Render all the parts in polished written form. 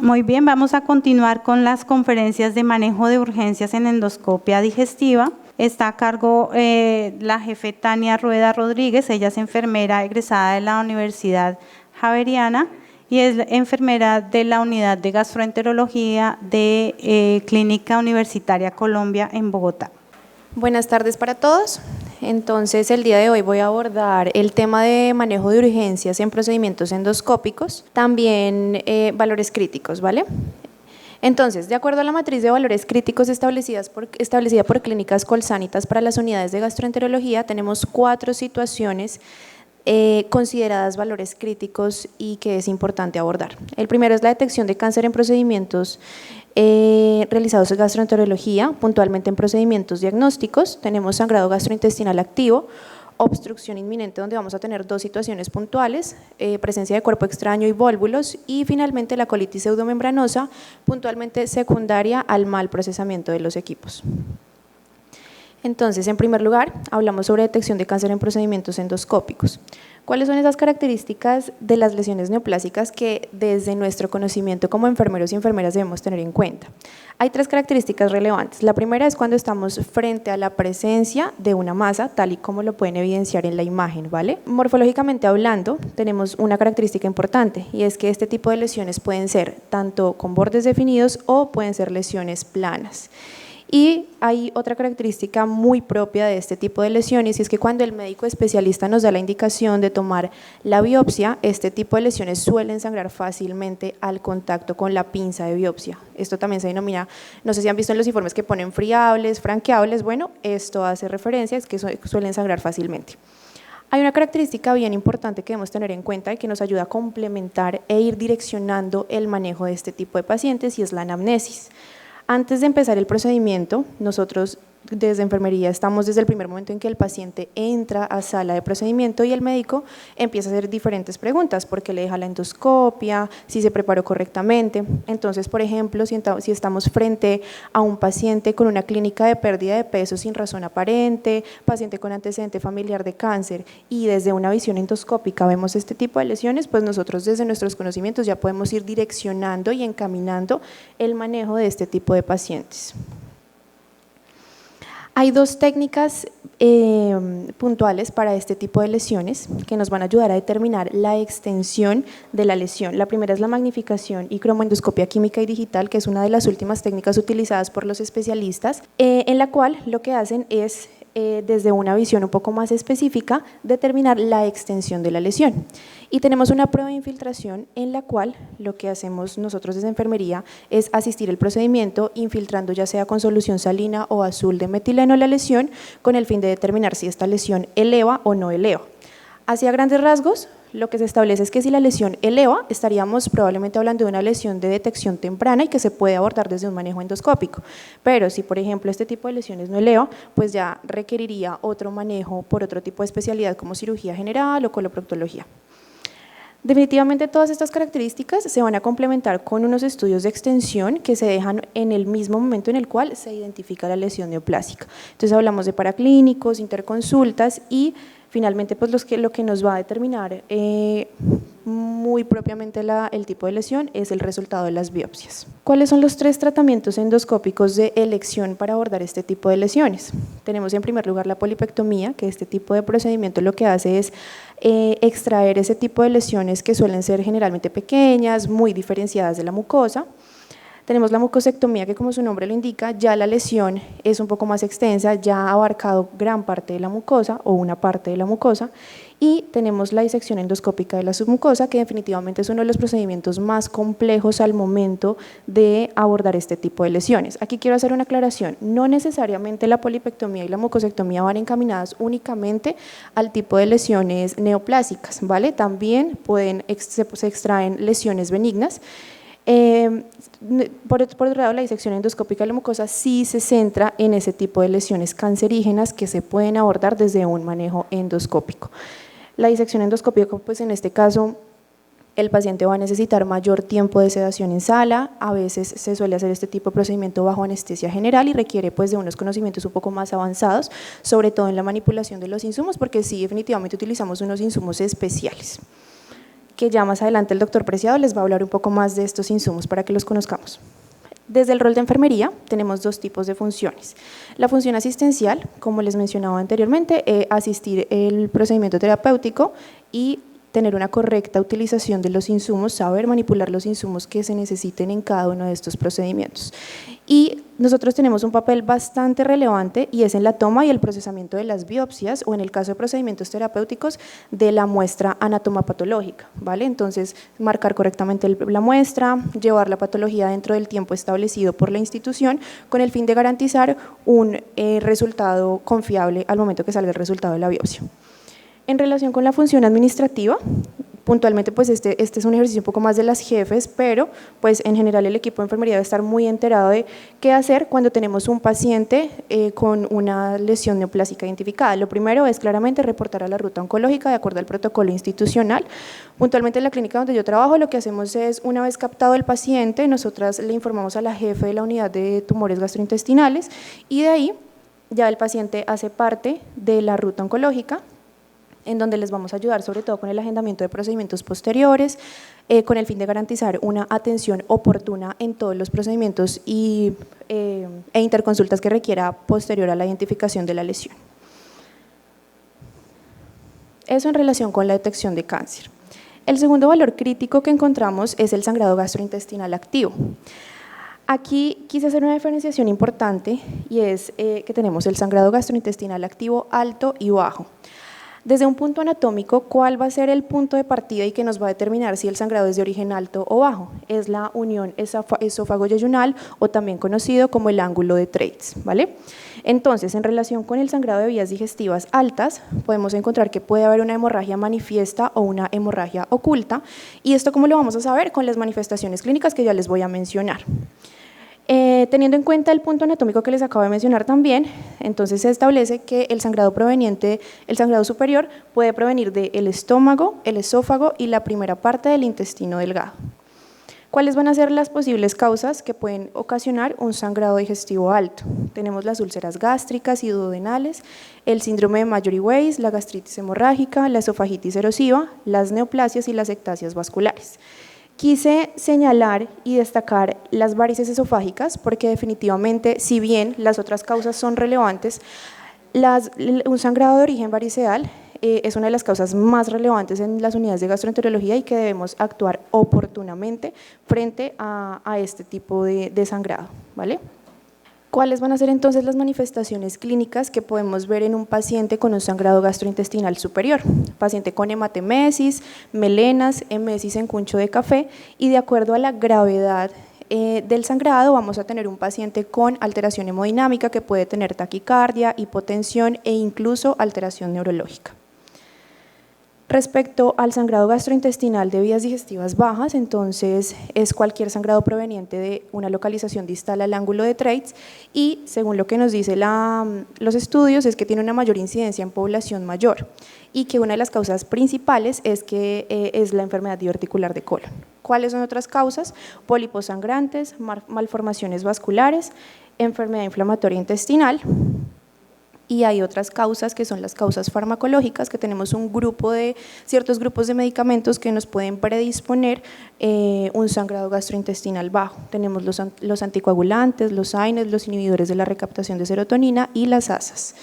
Muy bien, vamos a continuar con las conferencias de manejo de urgencias en endoscopia digestiva. Está a cargo la jefe Tania Rueda Rodríguez, ella es enfermera egresada de la Universidad Javeriana y es enfermera de la unidad de gastroenterología de Clínica Universitaria Colombia en Bogotá. Buenas tardes para todos. Entonces, el día de hoy voy a abordar el tema de manejo de urgencias en procedimientos endoscópicos, también valores críticos, ¿vale? Entonces, de acuerdo a la matriz de valores críticos establecida por Clínicas Colsanitas para las unidades de gastroenterología, tenemos 4 situaciones consideradas valores críticos y que es importante abordar. El primero es la detección de cáncer en procedimientos realizados en gastroenterología, puntualmente en procedimientos diagnósticos. Tenemos sangrado gastrointestinal activo, obstrucción inminente, donde vamos a tener 2 situaciones puntuales, presencia de cuerpo extraño y vólvulos, y finalmente la colitis pseudomembranosa, puntualmente secundaria al mal procesamiento de los equipos. Entonces, en primer lugar, hablamos sobre detección de cáncer en procedimientos endoscópicos. ¿Cuáles son esas características de las lesiones neoplásicas que desde nuestro conocimiento como enfermeros y enfermeras debemos tener en cuenta? Hay 3 características relevantes. La primera es cuando estamos frente a la presencia de una masa, tal y como lo pueden evidenciar en la imagen, ¿vale? Morfológicamente hablando, tenemos una característica importante y es que este tipo de lesiones pueden ser tanto con bordes definidos o pueden ser lesiones planas. Y hay otra característica muy propia de este tipo de lesiones y es que cuando el médico especialista nos da la indicación de tomar la biopsia, este tipo de lesiones suelen sangrar fácilmente al contacto con la pinza de biopsia. Esto también se denomina, no sé si han visto en los informes que ponen friables, franqueables, bueno, esto hace referencia, es que suelen sangrar fácilmente. Hay una característica bien importante que debemos tener en cuenta y que nos ayuda a complementar e ir direccionando el manejo de este tipo de pacientes y es la anamnesis. Antes de empezar el procedimiento, nosotros desde enfermería estamos desde el primer momento en que el paciente entra a sala de procedimiento y el médico empieza a hacer diferentes preguntas, por qué le deja la endoscopia, si se preparó correctamente. Entonces, por ejemplo, si estamos frente a un paciente con una clínica de pérdida de peso sin razón aparente, paciente con antecedente familiar de cáncer y desde una visión endoscópica vemos este tipo de lesiones, pues nosotros desde nuestros conocimientos ya podemos ir direccionando y encaminando el manejo de este tipo de pacientes. Hay 2 técnicas puntuales para este tipo de lesiones que nos van a ayudar a determinar la extensión de la lesión. La primera es la magnificación y cromoendoscopia química y digital, que es una de las últimas técnicas utilizadas por los especialistas, en la cual lo que hacen es desde una visión un poco más específica, determinar la extensión de la lesión. Y tenemos una prueba de infiltración en la cual lo que hacemos nosotros desde enfermería es asistir el procedimiento infiltrando ya sea con solución salina o azul de metileno la lesión con el fin de determinar si esta lesión eleva o no eleva. Hacia grandes rasgos, lo que se establece es que si la lesión eleva, estaríamos probablemente hablando de una lesión de detección temprana y que se puede abordar desde un manejo endoscópico. Pero si, por ejemplo, este tipo de lesiones no eleva, pues ya requeriría otro manejo por otro tipo de especialidad como cirugía general o coloproctología. Definitivamente todas estas características se van a complementar con unos estudios de extensión que se dejan en el mismo momento en el cual se identifica la lesión neoplásica. Entonces hablamos de paraclínicos, interconsultas y finalmente pues lo que nos va a determinar muy propiamente el tipo de lesión es el resultado de las biopsias. ¿Cuáles son los 3 tratamientos endoscópicos de elección para abordar este tipo de lesiones? Tenemos en primer lugar la polipectomía, que este tipo de procedimiento lo que hace es extraer ese tipo de lesiones que suelen ser generalmente pequeñas, muy diferenciadas de la mucosa. Tenemos la mucosectomía, que como su nombre lo indica, ya la lesión es un poco más extensa, ya ha abarcado gran parte de la mucosa o una parte de la mucosa, y tenemos la disección endoscópica de la submucosa, que definitivamente es uno de los procedimientos más complejos al momento de abordar este tipo de lesiones. Aquí quiero hacer una aclaración, no necesariamente la polipectomía y la mucosectomía van encaminadas únicamente al tipo de lesiones neoplásicas, ¿vale? También se extraen lesiones benignas. Por otro lado, la disección endoscópica de la mucosa sí se centra en ese tipo de lesiones cancerígenas que se pueden abordar desde un manejo endoscópico. La disección endoscópica, pues en este caso, el paciente va a necesitar mayor tiempo de sedación en sala, a veces se suele hacer este tipo de procedimiento bajo anestesia general y requiere pues de unos conocimientos un poco más avanzados, sobre todo en la manipulación de los insumos, porque sí definitivamente utilizamos unos insumos especiales. que ya más adelante el doctor Preciado les va a hablar un poco más de estos insumos para que los conozcamos. Desde el rol de enfermería tenemos dos tipos de funciones. La función asistencial, como les mencionaba anteriormente, asistir el procedimiento terapéutico y tener una correcta utilización de los insumos, saber manipular los insumos que se necesiten en cada uno de estos procedimientos. Y nosotros tenemos un papel bastante relevante y es en la toma y el procesamiento de las biopsias o en el caso de procedimientos terapéuticos de la muestra anátomo-patológica, ¿vale? Entonces, marcar correctamente la muestra, llevar la patología dentro del tiempo establecido por la institución con el fin de garantizar un resultado confiable al momento que salga el resultado de la biopsia. En relación con la función administrativa, puntualmente pues este es un ejercicio un poco más de las jefes, pero pues en general el equipo de enfermería debe estar muy enterado de qué hacer cuando tenemos un paciente con una lesión neoplásica identificada. Lo primero es claramente reportar a la ruta oncológica de acuerdo al protocolo institucional. Puntualmente en la clínica donde yo trabajo lo que hacemos es, una vez captado el paciente, nosotras le informamos a la jefe de la unidad de tumores gastrointestinales y de ahí ya el paciente hace parte de la ruta oncológica, en donde les vamos a ayudar sobre todo con el agendamiento de procedimientos posteriores, con el fin de garantizar una atención oportuna en todos los procedimientos e interconsultas que requiera posterior a la identificación de la lesión. Eso en relación con la detección de cáncer. El segundo valor crítico que encontramos es el sangrado gastrointestinal activo. Aquí quise hacer una diferenciación importante y es que tenemos el sangrado gastrointestinal activo alto y bajo. Desde un punto anatómico, ¿cuál va a ser el punto de partida y que nos va a determinar si el sangrado es de origen alto o bajo? Es la unión esófago-yeyunal o también conocido como el ángulo de Treitz, ¿vale? Entonces, en relación con el sangrado de vías digestivas altas, podemos encontrar que puede haber una hemorragia manifiesta o una hemorragia oculta, y esto ¿cómo lo vamos a saber? Con las manifestaciones clínicas que ya les voy a mencionar. Teniendo en cuenta el punto anatómico que les acabo de mencionar también, entonces se establece que el sangrado superior puede provenir del estómago, el esófago y la primera parte del intestino delgado. ¿Cuáles van a ser las posibles causas que pueden ocasionar un sangrado digestivo alto? Tenemos las úlceras gástricas y duodenales, el síndrome de Mallory-Weiss, la gastritis hemorrágica, la esofagitis erosiva, las neoplasias y las ectasias vasculares. Quise señalar y destacar las varices esofágicas porque definitivamente, si bien las otras causas son relevantes, un sangrado de origen variceal es una de las causas más relevantes en las unidades de gastroenterología y que debemos actuar oportunamente frente a este tipo de sangrado, ¿vale? ¿Cuáles van a ser entonces las manifestaciones clínicas que podemos ver en un paciente con un sangrado gastrointestinal superior? Paciente con hematemesis, melenas, emesis en cuncho de café, y de acuerdo a la gravedad del sangrado vamos a tener un paciente con alteración hemodinámica que puede tener taquicardia, hipotensión e incluso alteración neurológica. Respecto al sangrado gastrointestinal de vías digestivas bajas, entonces es cualquier sangrado proveniente de una localización distal al ángulo de Treitz y según lo que nos dice los estudios es que tiene una mayor incidencia en población mayor y que una de las causas principales es que es la enfermedad diverticular de colon. ¿Cuáles son otras causas? Pólipos sangrantes, malformaciones vasculares, enfermedad inflamatoria intestinal. Y hay otras causas que son las causas farmacológicas, que tenemos ciertos grupos de medicamentos que nos pueden predisponer un sangrado gastrointestinal bajo. Tenemos los anticoagulantes, los AINES, los inhibidores de la recaptación de serotonina y las ASAs.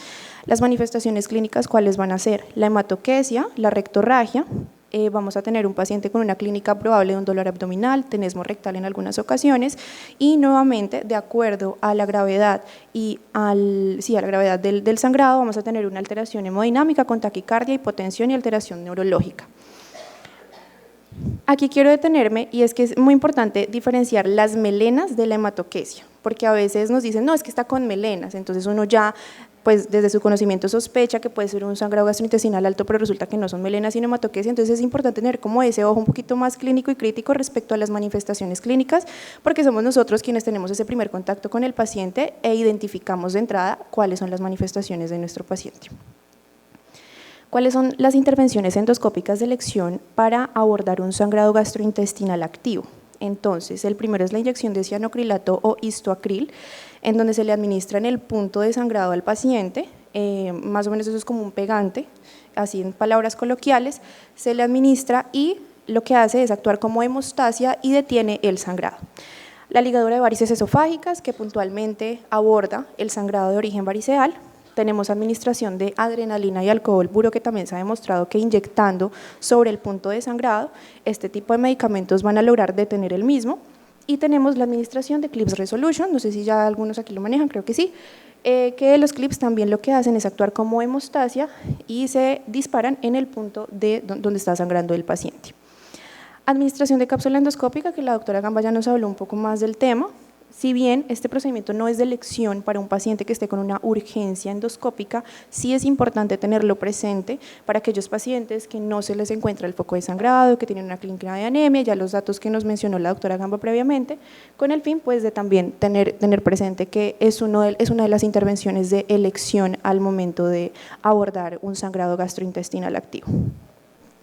Las manifestaciones clínicas, ¿cuáles van a ser? La hematoquesia, la rectorragia. Vamos a tener un paciente con una clínica probable de un dolor abdominal, tenesmo rectal en algunas ocasiones y nuevamente de acuerdo a la gravedad a la gravedad del sangrado vamos a tener una alteración hemodinámica con taquicardia, hipotensión y alteración neurológica. Aquí quiero detenerme y es que es muy importante diferenciar las melenas de la hematoquesia, porque a veces nos dicen, no, es que está con melenas, entonces uno ya pues desde su conocimiento sospecha que puede ser un sangrado gastrointestinal alto, pero resulta que no son melenas sino hematoquesia, entonces es importante tener como ese ojo un poquito más clínico y crítico respecto a las manifestaciones clínicas, porque somos nosotros quienes tenemos ese primer contacto con el paciente e identificamos de entrada cuáles son las manifestaciones de nuestro paciente. ¿Cuáles son las intervenciones endoscópicas de elección para abordar un sangrado gastrointestinal activo? Entonces, el primero es la inyección de cianocrilato o histoacril, en donde se le administra en el punto de sangrado al paciente, más o menos eso es como un pegante, así en palabras coloquiales, se le administra y lo que hace es actuar como hemostasia y detiene el sangrado. La ligadura de varices esofágicas, que puntualmente aborda el sangrado de origen variceal. Tenemos administración de adrenalina y alcohol puro, que también se ha demostrado que inyectando sobre el punto de sangrado, este tipo de medicamentos van a lograr detener el mismo. Y tenemos la administración de Clips Resolution, no sé si ya algunos aquí lo manejan, creo que sí, que los clips también lo que hacen es actuar como hemostasia y se disparan en el punto de donde está sangrando el paciente. Administración de cápsula endoscópica, que la doctora Gamba ya nos habló un poco más del tema. Si bien este procedimiento no es de elección para un paciente que esté con una urgencia endoscópica, sí es importante tenerlo presente para aquellos pacientes que no se les encuentra el foco de sangrado, que tienen una clínica de anemia, ya los datos que nos mencionó la doctora Gamba previamente, con el fin pues de también tener presente que es una de las intervenciones de elección al momento de abordar un sangrado gastrointestinal activo.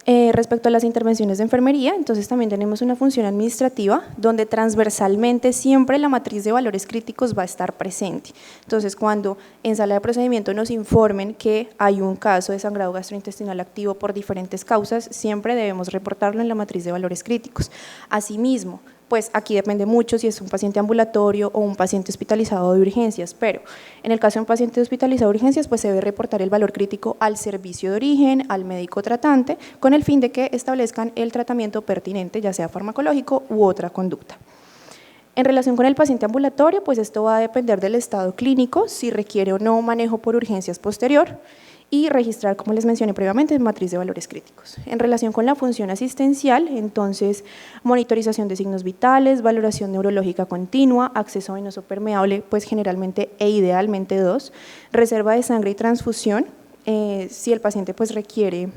Respecto a las intervenciones de enfermería, entonces también tenemos una función administrativa donde transversalmente siempre la matriz de valores críticos va a estar presente. Entonces, cuando en sala de procedimiento nos informen que hay un caso de sangrado gastrointestinal activo por diferentes causas, siempre debemos reportarlo en la matriz de valores críticos. Asimismo, pues aquí depende mucho si es un paciente ambulatorio o un paciente hospitalizado de urgencias, pero en el caso de un paciente hospitalizado de urgencias, pues se debe reportar el valor crítico al servicio de origen, al médico tratante, con el fin de que establezcan el tratamiento pertinente, ya sea farmacológico u otra conducta. En relación con el paciente ambulatorio, pues esto va a depender del estado clínico, si requiere o no manejo por urgencias posterior, y registrar, como les mencioné previamente, matriz de valores críticos. En relación con la función asistencial, entonces, monitorización de signos vitales, valoración neurológica continua, acceso venoso permeable, pues generalmente e idealmente 2, reserva de sangre y transfusión, si el paciente pues requiere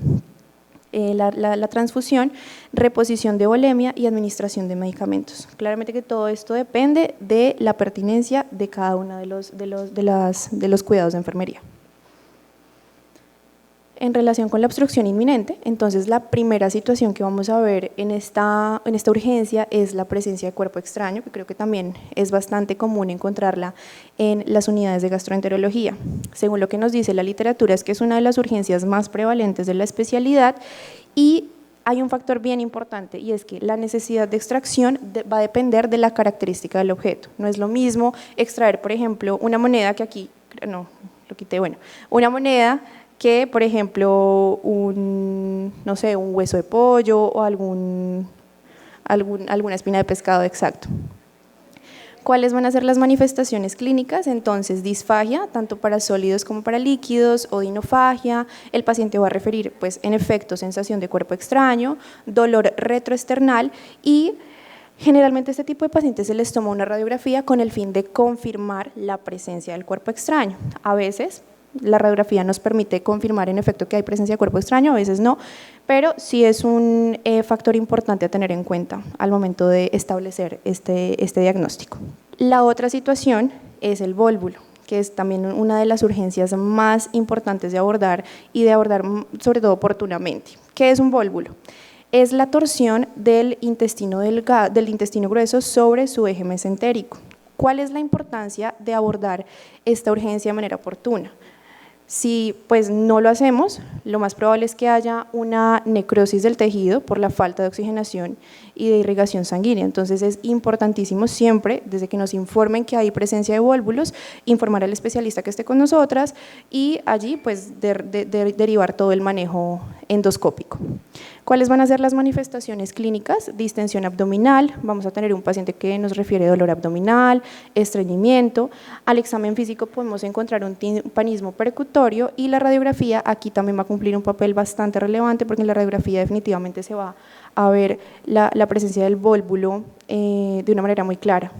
la transfusión, reposición de volemia y administración de medicamentos. Claramente que todo esto depende de la pertinencia de cada uno de los cuidados de enfermería. En relación con la obstrucción inminente, entonces la primera situación que vamos a ver en esta urgencia es la presencia de cuerpo extraño, que creo que también es bastante común encontrarla en las unidades de gastroenterología. Según lo que nos dice la literatura, es que es una de las urgencias más prevalentes de la especialidad y hay un factor bien importante y es que la necesidad de extracción va a depender de la característica del objeto. No es lo mismo extraer, por ejemplo, una moneda que aquí, no, lo quité, bueno, una moneda que, por ejemplo, no sé, un hueso de pollo o alguna espina de pescado, exacto. ¿Cuáles van a ser las manifestaciones clínicas? Entonces, disfagia, tanto para sólidos como para líquidos, odinofagia, el paciente va a referir, pues, en efecto, sensación de cuerpo extraño, dolor retroesternal y generalmente a este tipo de pacientes se les toma una radiografía con el fin de confirmar la presencia del cuerpo extraño. A veces, la radiografía nos permite confirmar en efecto que hay presencia de cuerpo extraño, a veces no, pero sí es un factor importante a tener en cuenta al momento de establecer este diagnóstico. La otra situación es el vólvulo, que es también una de las urgencias más importantes de abordar y de abordar sobre todo oportunamente. ¿Qué es un vólvulo? Es la torsión del intestino grueso sobre su eje mesentérico. ¿Cuál es la importancia de abordar esta urgencia de manera oportuna? Si pues no lo hacemos, lo más probable es que haya una necrosis del tejido por la falta de oxigenación y de irrigación sanguínea. Entonces es importantísimo siempre, desde que nos informen que hay presencia de vólvulos, informar al especialista que esté con nosotras y allí pues derivar todo el manejo endoscópico. ¿Cuáles van a ser las manifestaciones clínicas? Distensión abdominal, vamos a tener un paciente que nos refiere dolor abdominal, estreñimiento. Al examen físico podemos encontrar un timpanismo percutorio y la radiografía aquí también va a cumplir un papel bastante relevante porque en la radiografía definitivamente se va a ver la presencia del vólvulo de una manera muy clara.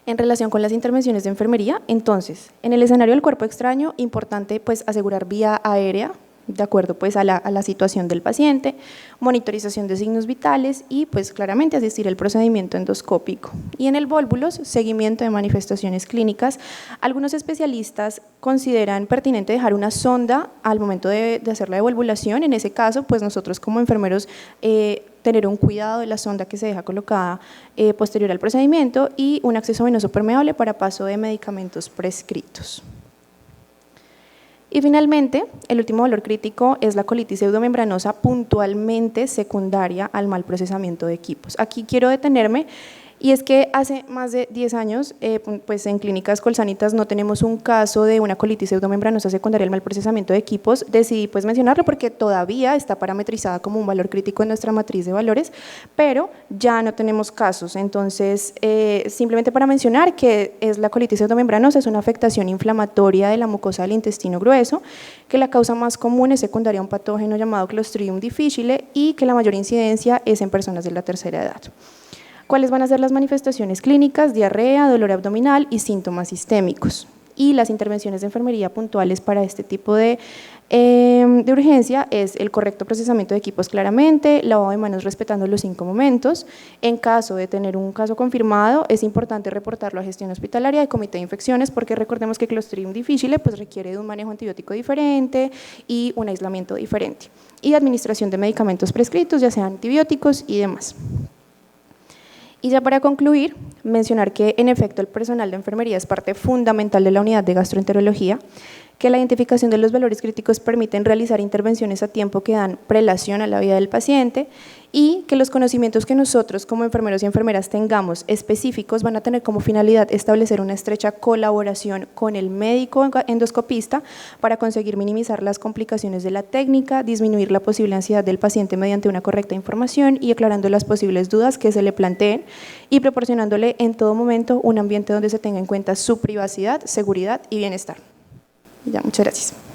En relación con las intervenciones de enfermería, entonces, en el escenario del cuerpo extraño, importante pues asegurar vía aérea, de acuerdo pues a la situación del paciente, monitorización de signos vitales y pues claramente asistir al procedimiento endoscópico. Y en el vólvulos, seguimiento de manifestaciones clínicas. Algunos especialistas consideran pertinente dejar una sonda al momento de hacer la devolvulación. En ese caso, pues nosotros como enfermeros tener un cuidado de la sonda que se deja colocada posterior al procedimiento y un acceso venoso permeable para paso de medicamentos prescritos. Y finalmente, el último valor crítico es la colitis pseudomembranosa puntualmente secundaria al mal procesamiento de equipos. Aquí quiero detenerme, y es que hace más de 10 años, pues en clínicas colsanitas no tenemos un caso de una colitis pseudomembranosa secundaria al mal procesamiento de equipos. Decidí pues mencionarlo porque todavía está parametrizada como un valor crítico en nuestra matriz de valores, pero ya no tenemos casos. Entonces, simplemente para mencionar que es la colitis pseudomembranosa, es una afectación inflamatoria de la mucosa del intestino grueso, que la causa más común es secundaria a un patógeno llamado Clostridium difficile y que la mayor incidencia es en personas de la tercera edad. ¿Cuáles van a ser las manifestaciones clínicas? Diarrea, dolor abdominal y síntomas sistémicos. Y las intervenciones de enfermería puntuales para este tipo de urgencia es el correcto procesamiento de equipos claramente, lavado de manos respetando los 5 momentos. En caso de tener un caso confirmado, es importante reportarlo a gestión hospitalaria de comité de infecciones, porque recordemos que Clostridium difficile pues requiere de un manejo antibiótico diferente y un aislamiento diferente. Y administración de medicamentos prescritos, ya sean antibióticos y demás. Y ya para concluir, mencionar que en efecto el personal de enfermería es parte fundamental de la unidad de gastroenterología, que la identificación de los valores críticos permiten realizar intervenciones a tiempo que dan prelación a la vida del paciente y que los conocimientos que nosotros como enfermeros y enfermeras tengamos específicos van a tener como finalidad establecer una estrecha colaboración con el médico endoscopista para conseguir minimizar las complicaciones de la técnica, disminuir la posible ansiedad del paciente mediante una correcta información y aclarando las posibles dudas que se le planteen y proporcionándole en todo momento un ambiente donde se tenga en cuenta su privacidad, seguridad y bienestar. Ya, muchas gracias.